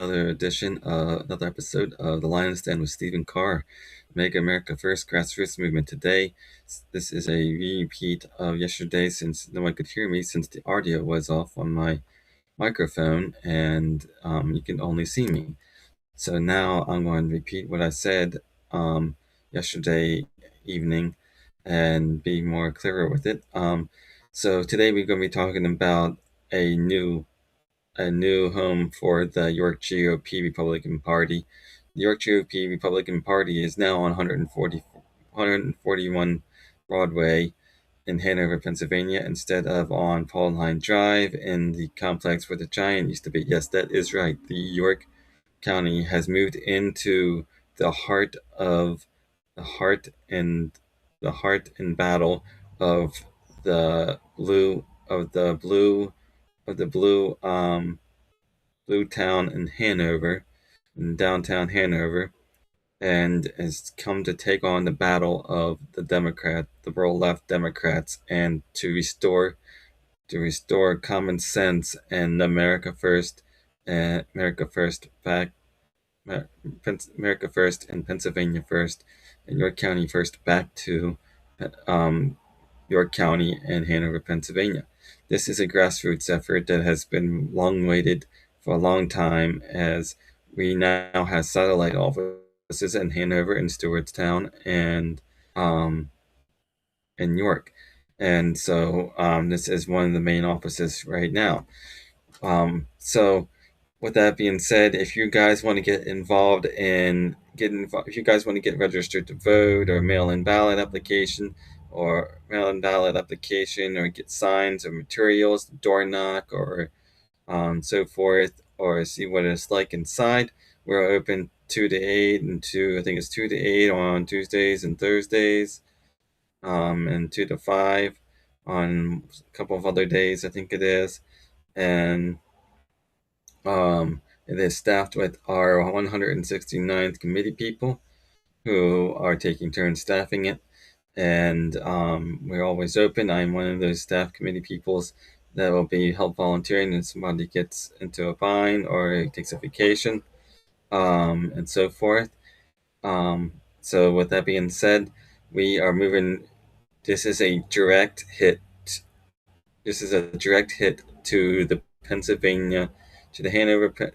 another episode of The Lion's Den with Stephen Carr, Make America First Grassroots Movement. Today, this is a repeat of yesterday since no one could hear me since the audio was off on my microphone and you can only see me. So now I'm going to repeat what I said yesterday evening and be more clearer with it. So today we're going to be talking about a new home for the York GOP Republican Party. The York GOP Republican Party is now on 141 Broadway in Hanover, Pennsylvania, instead of on Pauline Drive in the complex where the Giant used to be. Yes, that is right. The York County has moved into the heart of the heart and battle of the blue of the blue of the blue town in Hanover, in downtown Hanover, and has come to take on the battle of the rural left Democrats, and to restore common sense and America First back, America First and Pennsylvania First, and York County First back to um, York County and Hanover, Pennsylvania. This is a grassroots effort that has been long waited for a long time, as we now have satellite offices in Hanover and Stewartstown and in York. And so this is one of the main offices right now. So with that being said, if you guys want to if you guys want to get registered to vote or mail-in ballot application, or get signs or materials, door knock, or so forth, or see what it's like inside, we're open 2 to 8 I think it's 2 to 8 on Tuesdays and Thursdays, and 2 to 5 on a couple of other days, I think it is, and it is staffed with our 169th committee people who are taking turns staffing it. And we're always open. I'm one of those staff committee peoples that will be help volunteering if somebody gets into a bind or takes a vacation, and so forth. So with that being said, we are moving. This is a direct hit. This is a direct hit to the Pennsylvania, to the Hanover PA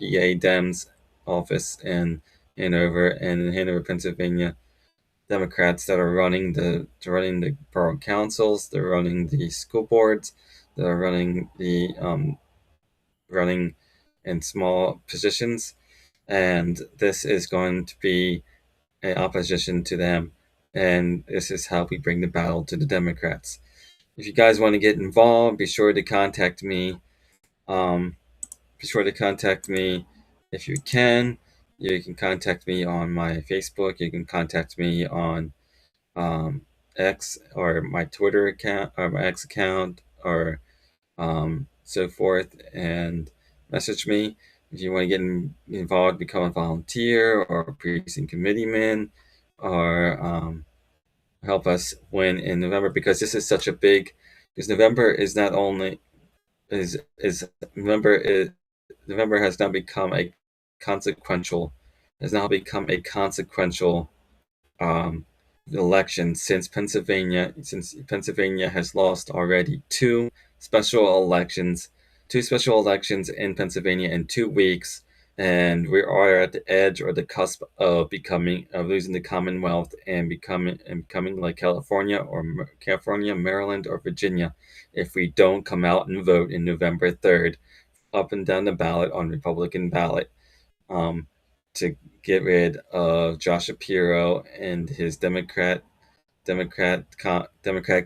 Dems office in Hanover, and in Hanover, Pennsylvania, Democrats that are running the borough councils, they're running the school boards, they're running in small positions, and this is going to be an opposition to them, and this is how we bring the battle to the Democrats. If you guys want to get involved, be sure to contact me. Um, be sure to contact me if you can. You can contact me on my Facebook. You can contact me on X, or my Twitter account, or my X account, or so forth, and message me if you want to get involved, become a volunteer or a precinct committeeman, or help us win in November, because this is such a big. Because November is not only is November is November consequential has now become a consequential um, election, since Pennsylvania has lost already two special elections in Pennsylvania in 2 weeks, and we are at the edge or the cusp of losing the Commonwealth and becoming like California, Maryland, or Virginia, if we don't come out and vote in November 3rd, up and down the ballot on Republican ballot, um, to get rid of Josh Shapiro and his Democrat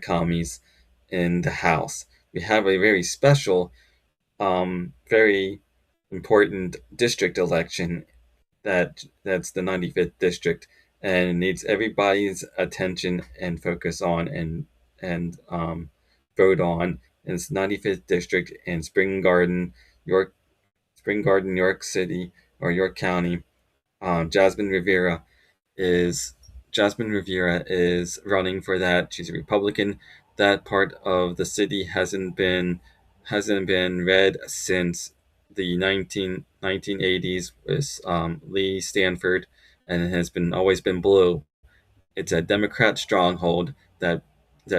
commies in the House. We have a very special, very important district election that's the 95th district, and it needs everybody's attention and focus on, and vote on. And it's 95th district in Spring Garden, York City, or York County. Um, Jasmine Rivera is Jasmine Rivera is running for that. She's a Republican. That part of the city hasn't been red since the 1980s was Lee Stanford, and it has been always been blue. It's a Democrat stronghold that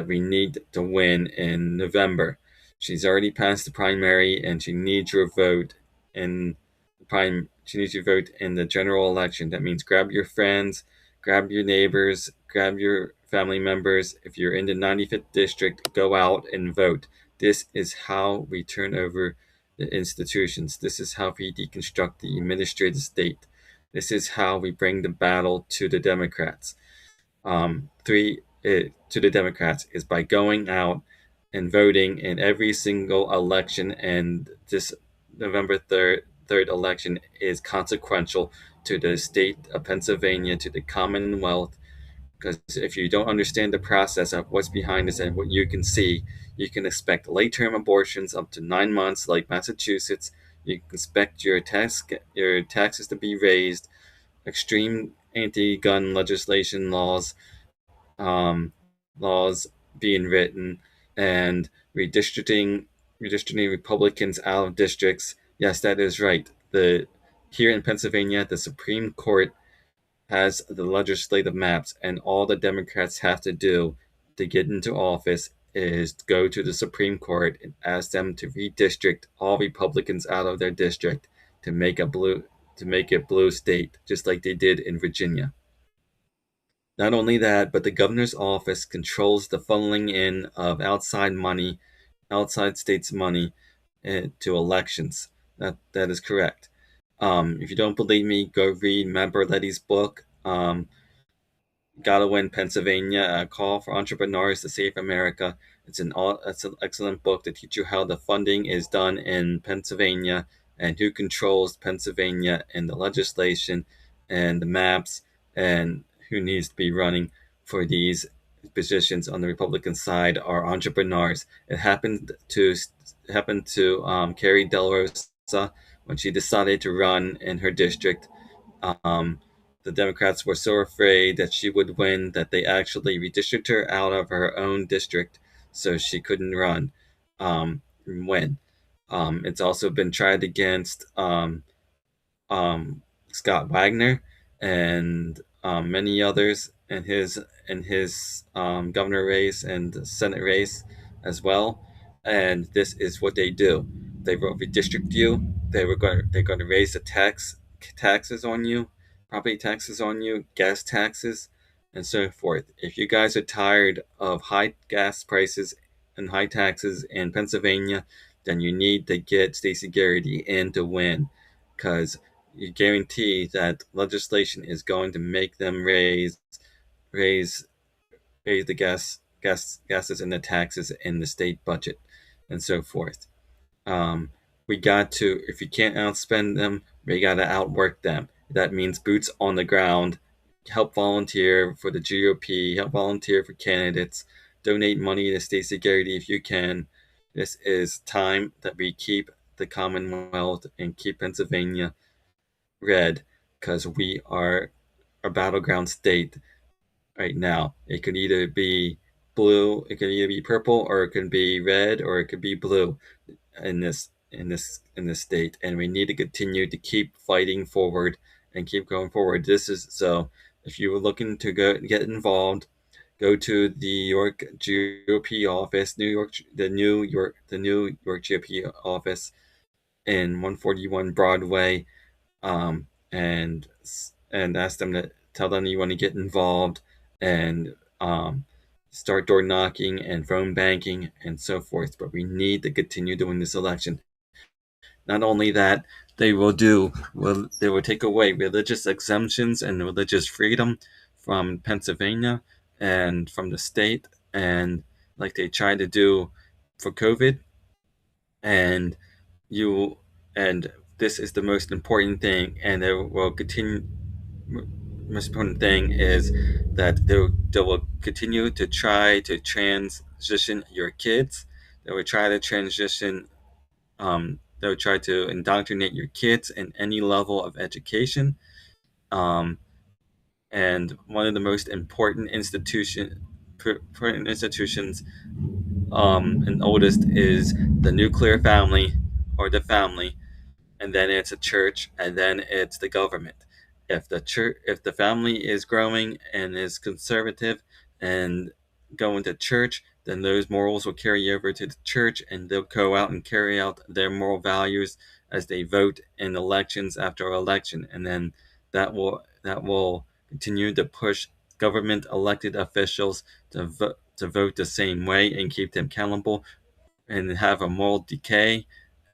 we need to win in November. She's already passed the primary, and she needs your vote in the prime. She needs your vote in the general election. That means grab your friends, grab your neighbors, grab your family members. If you're in the 95th district, go out and vote. This is how we turn over the institutions. This is how we deconstruct the administrative state. This is how we bring the battle to the Democrats. To the Democrats is by going out and voting in every single election, and this November 3rd election is consequential to the state of Pennsylvania, to the Commonwealth, because if you don't understand the process of what's behind this and what you can see, you can expect late-term abortions up to 9 months, like Massachusetts. You can expect your taxes to be raised, extreme anti-gun legislation um, laws being written, and redistricting Republicans out of districts. Yes, that is right. The Here in Pennsylvania, the Supreme Court has the legislative maps, and all the Democrats have to do to get into office is go to the Supreme Court and ask them to redistrict all Republicans out of their district to make a blue to make it blue state, just like they did in Virginia. Not only that, but the governor's office controls the funneling in of outside states' money to elections. That is correct. If you don't believe me, go read Matt Berletti's book, Gotta Win Pennsylvania, A Call for Entrepreneurs to Save America. It's an excellent book to teach you how the funding is done in Pennsylvania and who controls Pennsylvania and the legislation and the maps and who needs to be running for these positions on the Republican side are entrepreneurs. It happened to Carrie Del Rosa when she decided to run in her district. um, the Democrats were so afraid that she would win that they actually redistricted her out of her own district so she couldn't run and win. It's also been tried against um, Scott Wagner and many others in his governor race and Senate race as well. And this is what they do: they will redistrict you. They're going to raise the taxes on you, property taxes on you, gas taxes, and so forth. If you guys are tired of high gas prices and high taxes in Pennsylvania, then you need to get Stacey Garrity in to win, because you guarantee that legislation is going to make them raise raise the gases and the taxes in the state budget and so forth. Um, we got to If you can't outspend them, we got to outwork them. That means boots on the ground. Help volunteer for the GOP. Help volunteer for candidates. Donate money to Stacey Garrity if you can. This is time that we keep the Commonwealth and keep Pennsylvania red, because we are a battleground state right now. It could either be blue, it could either be purple, or it could be red, or it could be blue in this state, and we need to continue to keep fighting forward and keep going forward. This is so. If you were looking to get involved, go to the York GOP office, the New York GOP office in 141 Broadway, and ask them to tell them you want to get involved and start door knocking and phone banking and so forth. But we need to continue doing this election. Not only that, they will take away religious exemptions and religious freedom from Pennsylvania and from the state, and like they tried to do for COVID. And you and this is the most important thing, and they will continue. Most important thing is that they will continue to try to transition your kids. They will try to transition. They will try to indoctrinate your kids in any level of education. Um, and one of the most important institutions, and oldest, is the nuclear family, or the family. and then it's a church, and then it's the government. If the family is growing and is conservative and going to church, then those morals will carry over to the church, and they'll go out and carry out their moral values as they vote in elections after election, and then that will continue to push government elected officials to vote the same way and keep them accountable and have a moral decay.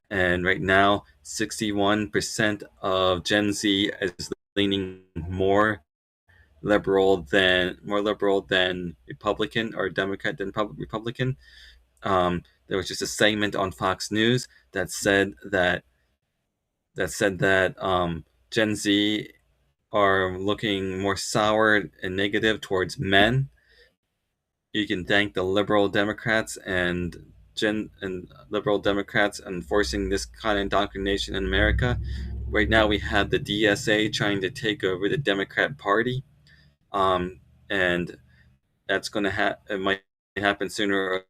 And right now, 61% of Gen Z is leaning more liberal than Republican or Democrat than Republican. There was just a segment on Fox News that said that Gen Z are looking more sour and negative towards men. You can thank the liberal Democrats and liberal Democrats enforcing this kind of indoctrination in America. Right now, we have the DSA trying to take over the Democrat Party, and that's going to it might happen sooner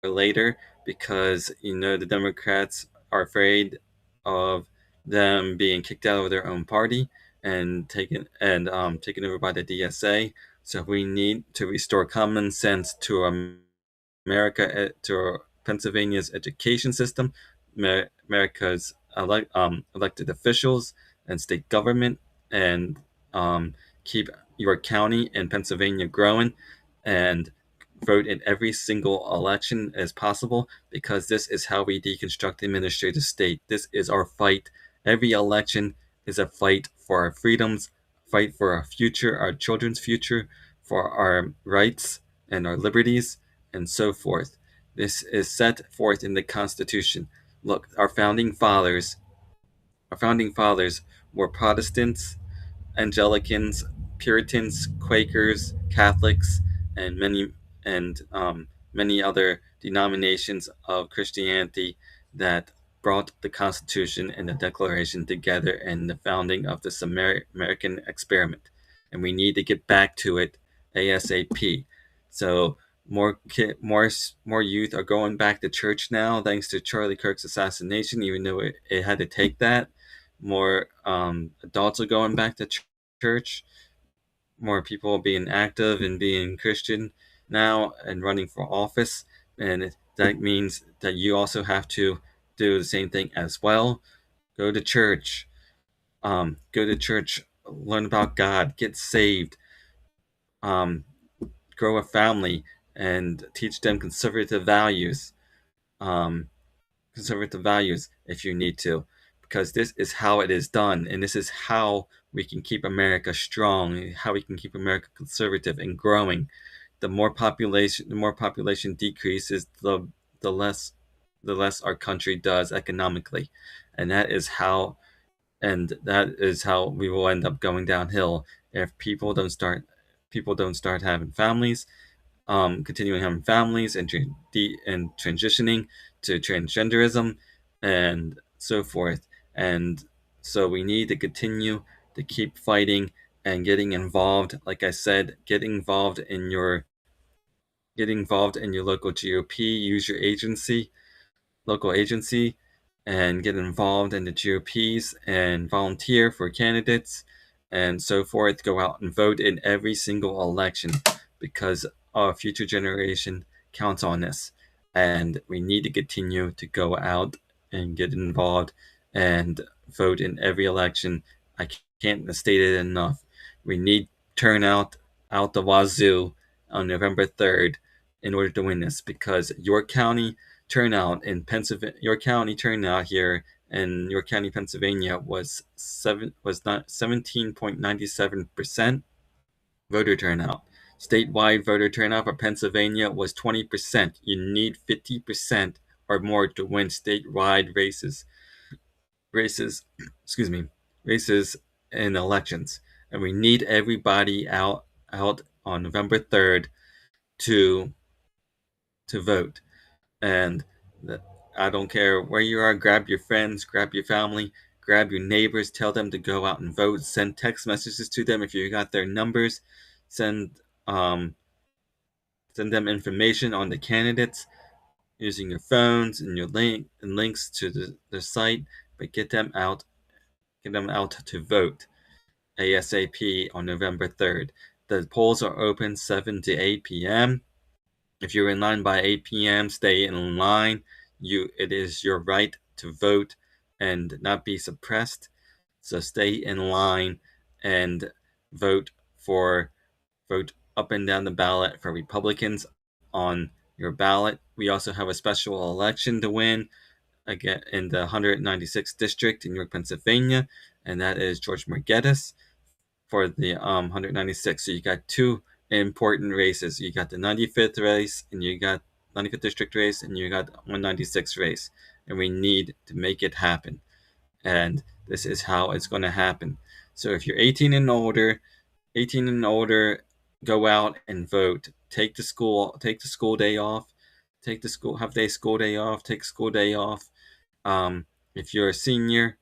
or later because the Democrats are afraid of them being kicked out of their own party and taken over by the DSA. So we need to restore common sense to America, to Pennsylvania's education system, America's elected officials and state government, and keep your county in Pennsylvania growing, and vote in every single election as possible, because this is how we deconstruct the administrative state. This is our fight. Every election is a fight for our freedoms, fight for our future, our children's future, for our rights and our liberties, and so forth. This is set forth in the Constitution. Look, our founding fathers were Protestants, Anglicans, Puritans, Quakers, Catholics, and many other denominations of Christianity that brought the Constitution and the Declaration together in the founding of this American experiment, and we need to get back to it ASAP. So more youth are going back to church now, thanks to Charlie Kirk's assassination. Even though it had to take that, more adults are going back to church, more people being active and being Christian now and running for office. And that means that you also have to do the same thing as well. Go to church. Learn about God, get saved, um, grow a family, and teach them Um, conservative values if you need to, because this is how it is done, and this is how we can keep America strong, how we can keep America conservative and growing. The more population decreases, the less our country does economically, and that is how we will end up going downhill if people don't start having families, continuing having families, and transitioning to transgenderism and so forth. And so we need to continue to keep fighting and getting involved. Like I said, get involved in your local GOP. Use your local agency, and get involved in the GOPs and volunteer for candidates and so forth. Go out and vote in every single election, because our future generation counts on this. And we need to continue to go out and get involved and vote in every election. I can't state it enough. We need turnout out the wazoo on November 3rd in order to win this, because York County turnout here in York County, Pennsylvania was not 17.97% voter turnout. Statewide voter turnout for Pennsylvania was 20%. You need 50% or more to win statewide races, excuse me, races and elections. And we need everybody out on November 3rd to vote. And I don't care where you are, grab your friends, grab your family, grab your neighbors, tell them to go out and vote. Send text messages to them if you got their numbers. Send send them information on the candidates using your phones and your links to the site, but get them out to vote ASAP on November 3rd. The polls are open 7 to 8 p.m. If you're in line by 8 p.m., stay in line. It is your right to vote and not be suppressed. So stay in line and vote up and down the ballot for Republicans on your ballot. We also have a special election to win again in the 196th district in York, Pennsylvania, and that is George Margettis for the 196. So you got two important races. You got the 95th race, and you got 95th district race, and you got 196th race, and we need to make it happen. And this is how it's going to happen. So if you're 18 and older, go out and vote. Take the school day off. Take the school half day school day off. Take school day off. If you're a senior,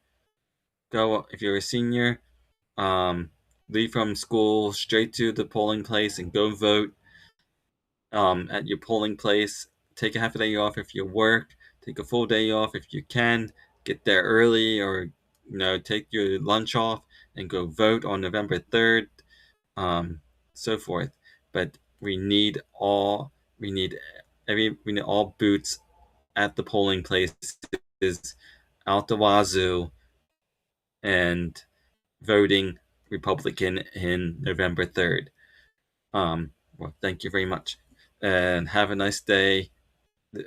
leave from school straight to the polling place and go vote at your polling place. Take a half a day off if you work. Take a full day off if you can. Get there early, or take your lunch off and go vote on November 3rd. So forth. But we need all boots at the polling places out the wazoo and voting Republican in November 3rd. Well, thank you very much, and have a nice day.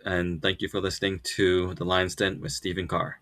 And thank you for listening to The Lion's Den with Stephen Carr.